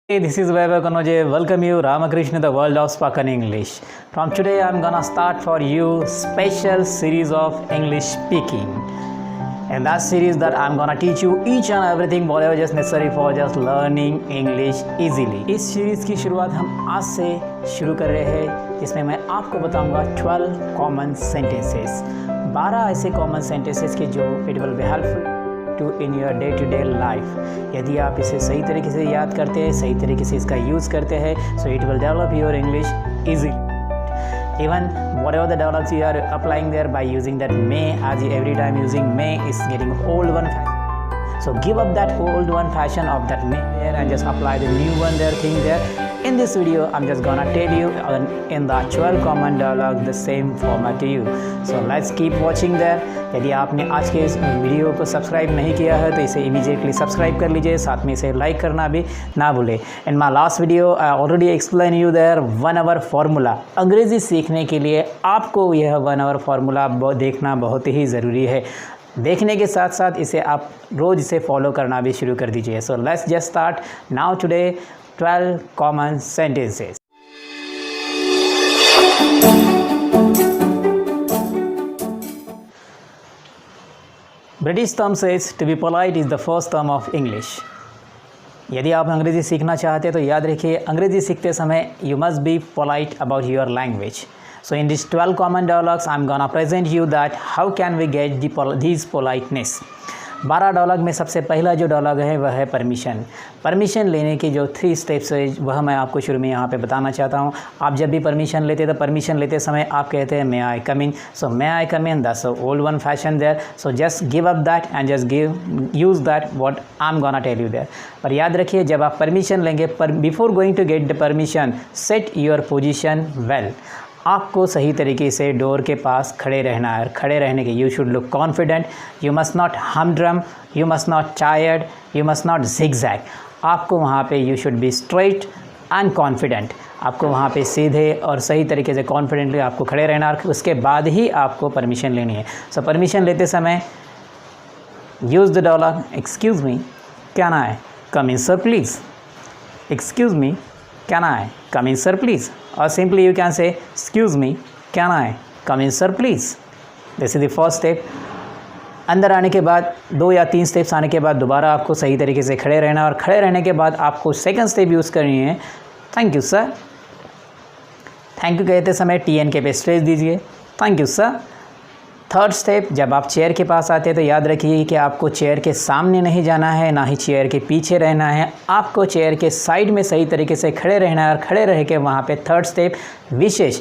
Hey, this is Vaibhav Kanoje. Welcome you, Ramakrishna, the world of spoken English. From today, I'm gonna start for you special series of English speaking. And that series that I'm gonna teach you each and everything whatever just necessary for just learning English easily. इस series की शुरुआत हम आज से शुरू कर रहे हैं, जिसमें मैं आपको बताऊंगा 12 कॉमन सेंटेंसेस, 12 ऐसे कॉमन सेंटेंसेस के जो it will be helpful to in your day to day life. यदि आप इसे सही तरीके से याद करते हैं, सही तरीके से इसका यूज़ करते हैं, so it will develop your English easily. Even whatever the dialogues you are applying there by using that may, as every time using may is getting old one fashion. So give up that old one fashion of that may there and just apply the new one there thing there. In this video, I'm just gonna tell you in the 12 common dialogue the same format to you. So let's keep watching there. यदि आपने आज के इस video को subscribe नहीं किया है तो इसे इमीडिएटली सब्सक्राइब कर लीजिए, साथ में इसे लाइक करना भी ना भूलें। In my last video I already explain you there 1 hour formula. अंग्रेज़ी सीखने के लिए आपको यह 1 आवर फार्मूला देखना बहुत ही ज़रूरी है। देखने के साथ साथ इसे आप रोज़ इसे फॉलो करना भी शुरू कर दीजिए। So let's just start now today 12 common sentences. British term says to be polite is the first term of English. यदि आप अंग्रेज़ी सीखना चाहते हैं तो याद रखिए, अंग्रेज़ी सीखते समय you must be polite about your language. So in these 12 common dialogues, I'm gonna present you that how can we get these politeness. 12 dialogue में सबसे पहला जो डायलॉग है वह है परमिशन। परमिशन लेने की जो 3 स्टेप्स है वह मैं आपको शुरू में यहाँ पे बताना चाहता हूँ। आप जब भी परमिशन लेते हैं तो परमिशन लेते समय आप कहते हैं may I come in. So may I come in, that's old one fashion there. So just give up that and just use that what I am gonna tell you there. पर याद रखिए, जब आप परमिशन लेंगे, before going to get the permission set your position well. आपको सही तरीके से डोर के पास खड़े रहना है। खड़े रहने के you should look confident, you must not हमड्रम, you must not tired, you must not zigzag. आपको वहाँ पे you should be straight and confident. आपको वहाँ पे सीधे और सही तरीके से कॉन्फिडेंटली आपको खड़े रहना है। उसके बाद ही आपको परमिशन लेनी है। सो परमिशन लेते समय use the dialogue excuse me can I come in sir please. Excuse me can I come in sir please. और simply you can say excuse me can I come in sir please. This is the first step. अंदर आने के बाद 2 या 3 steps आने के बाद दोबारा आपको सही तरीके से खड़े रहना, और खड़े रहने के बाद आपको सेकंड स्टेप यूज़ करनी है thank you sir. Thank you कहते समय TNK पे स्ट्रेस दीजिए, thank you sir. Third step, जब आप चेयर के पास आते हैं तो याद रखिए कि आपको चेयर के सामने नहीं जाना है, ना ही चेयर के पीछे रहना है। आपको चेयर के साइड में सही तरीके से खड़े रहना है, और खड़े रह के वहाँ पे थर्ड स्टेप विशेष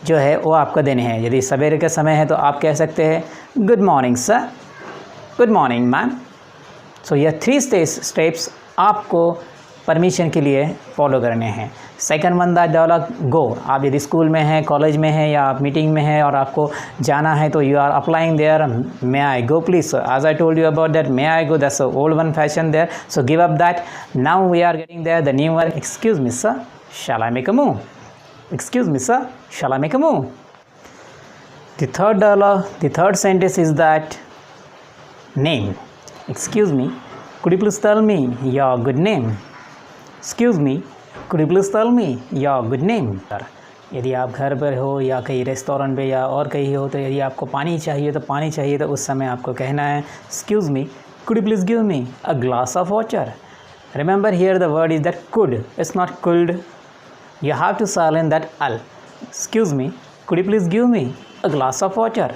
जो है वो आपको देने हैं। यदि सवेरे का समय है तो आप कह सकते हैं good morning sir, good morning ma'am. So यह 3 स्टेप्स आपको परमिशन के लिए फॉलो करने हैं। सेकंड वन द डायलॉग गो। आप यदि स्कूल में हैं, कॉलेज में हैं या आप मीटिंग में हैं और आपको जाना है तो you are applying there may I go please. As I told you about that may I go, that's old one fashion there. So give up that. Now we are getting there the new one excuse me sir shall I make a move. Excuse me sir shall I make a move. The third dialogue, the third sentence is that name. Excuse me could you please tell me your good name? Excuse me, could you please tell me your good name? यदि आप घर पर हो या कहीं restaurant पे या और कहीं हो तो यदि आपको पानी चाहिए तो उस समय आपको कहना है excuse me, could you please give me a glass of water? Remember here the word is that could, it's not could. You have to silence that l. Excuse me, could you please give me a glass of water?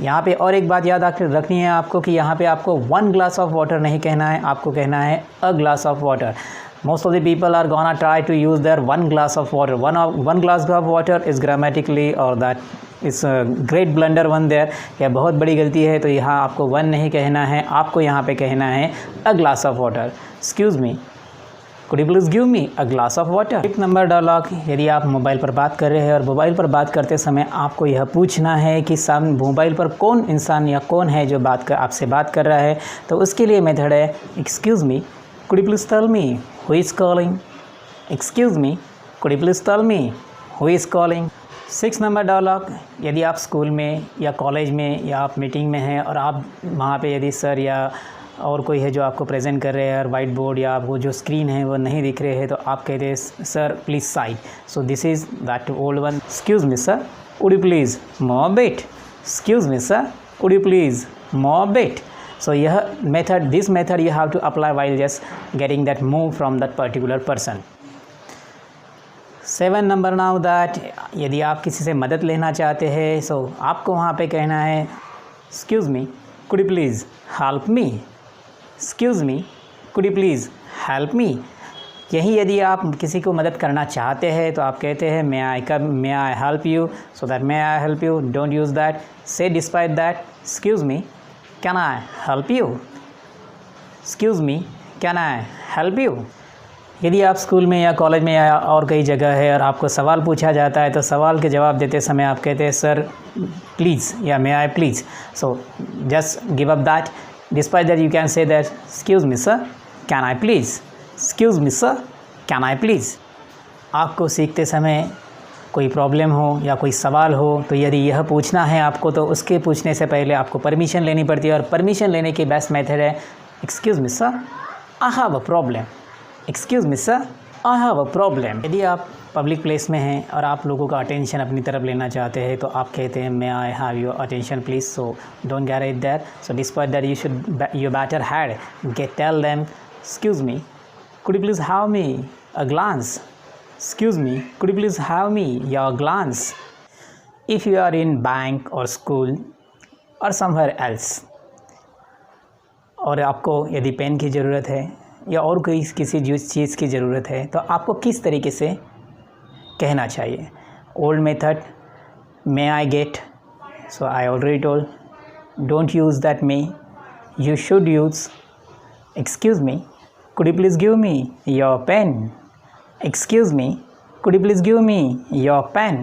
यहाँ पे और एक बात याद रखनी है आपको कि यहाँ पे आपको 1 ग्लास ऑफ वाटर नहीं कहना है, आपको कहना है a glass of water. Most of the people are gonna try to use there 1 glass of water. One glass of water is grammatically और that is great blunder one there. यह बहुत बड़ी गलती है। तो यहाँ आपको 1 नहीं कहना है, आपको यहाँ पे कहना है a glass of water. Excuse me could you please give me a glass of water? एक नंबर डायलॉग, यदि आप मोबाइल पर बात कर रहे हैं और मोबाइल पर बात करते समय आपको यह पूछना है कि सामने मोबाइल पर कौन इंसान या कौन है जो आपसे बात कर रहा है, तो उसके लिए मेथड है excuse me could you please tell me who is calling? Excuse me could you please tell me who is calling? 6 number dialogue, यदि आप स्कूल में या कॉलेज में या आप मीटिंग में हैं और आप वहाँ पे यदि सर या और कोई है जो आपको प्रेजेंट कर रहे हैं और वाइट बोर्ड या आपको जो स्क्रीन है वो नहीं दिख रहे हैं, तो आप कहते हैं sir please side. So this is that old one. Excuse me sir, would you please move a bit. Excuse me sir, would you please move a bit. So this method you have to apply while just getting that move from that particular person. 7 number now that यदि आप किसी से मदद लेना चाहते हैं, so आपको वहाँ पे कहना है excuse me, could you please help me. excuse me, could you please help me. यही यदि आप किसी को मदद करना चाहते हैं तो आप कहते हैं may I help you. So that may I help you, don't use that. Say despite that, excuse me, can I help you. excuse me, can I help you. यदि आप स्कूल में या कॉलेज में या और कई जगह है और आपको सवाल पूछा जाता है तो सवाल के जवाब देते समय आप कहते हैं सर प्लीज़ या may I please. So just give up that. Despite that you can say that excuse me sir, can I please. Excuse me sir, can I please. आपको सीखते समय कोई प्रॉब्लम हो या कोई सवाल हो तो यदि यह पूछना है आपको तो उसके पूछने से पहले आपको परमिशन लेनी पड़ती है, और परमिशन लेने की बेस्ट मेथड है excuse me sir, I have a problem. Excuse me sir, I have a problem. यदि आप पब्लिक प्लेस में हैं और आप लोगों का अटेंशन अपनी तरफ लेना चाहते हैं तो आप कहते हैं may I have your attention please. So don't garage that. So despite that you better had get tell them excuse me, could you please have me a glance. excuse me, could you please have me your glance. if you are in bank or school or somewhere else और आपको यदि pen की ज़रूरत है या और कोई किसी चीज़ की ज़रूरत है तो आपको किस तरीके से कहना चाहिए. Old method may I get. So I already told, don't use that may, you should use excuse me, could you please give me your pen. excuse me, could you please give me your pen.